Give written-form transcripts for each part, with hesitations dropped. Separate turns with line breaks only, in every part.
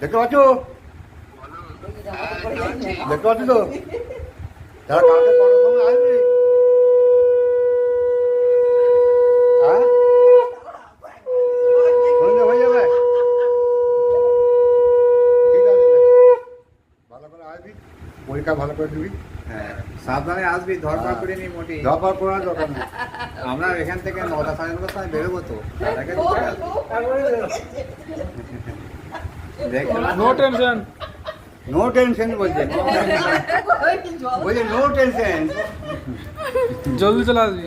দেখতে পাচ্ছ? দেখতে পাচ্ছ তো? তারা কালকে কটার সময় আসবে? হ্যাঁ, সন্ধ্যে হয়ে যাবে। ঠিক আছে, ভালো করে আসবি, পরীক্ষা ভালো করে দিবি।
হ্যাঁ, সাবধানে আসবি, ধরপার করে নি মোটি।
দরকার পড়া দরকার নেই।
আমরা এখান থেকে 9টা 9:30 সময় বেরোবো তো। তার আগে
নো টেনশন।
নো টেনশন বলছে, বলছে নো টেনশন।
জলদি চলে আসবি।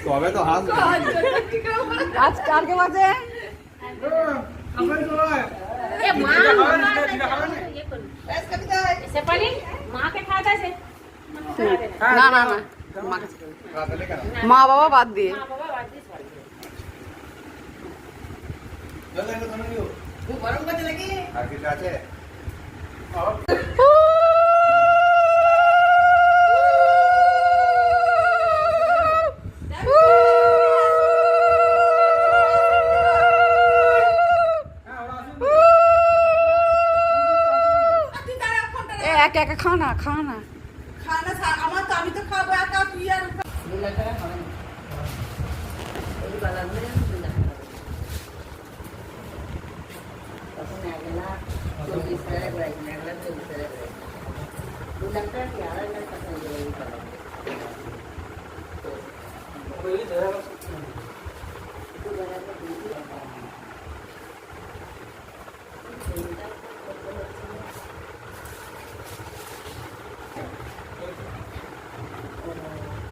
তবে তো হাসবে।
আজ কালকে বাজে না না না মা বাবা বাদ দিয়ে
আর কিছু আছে?
একা একা খানা খানা
আমার তো আমি তো খাবো একা তুই আর
$2 লাখ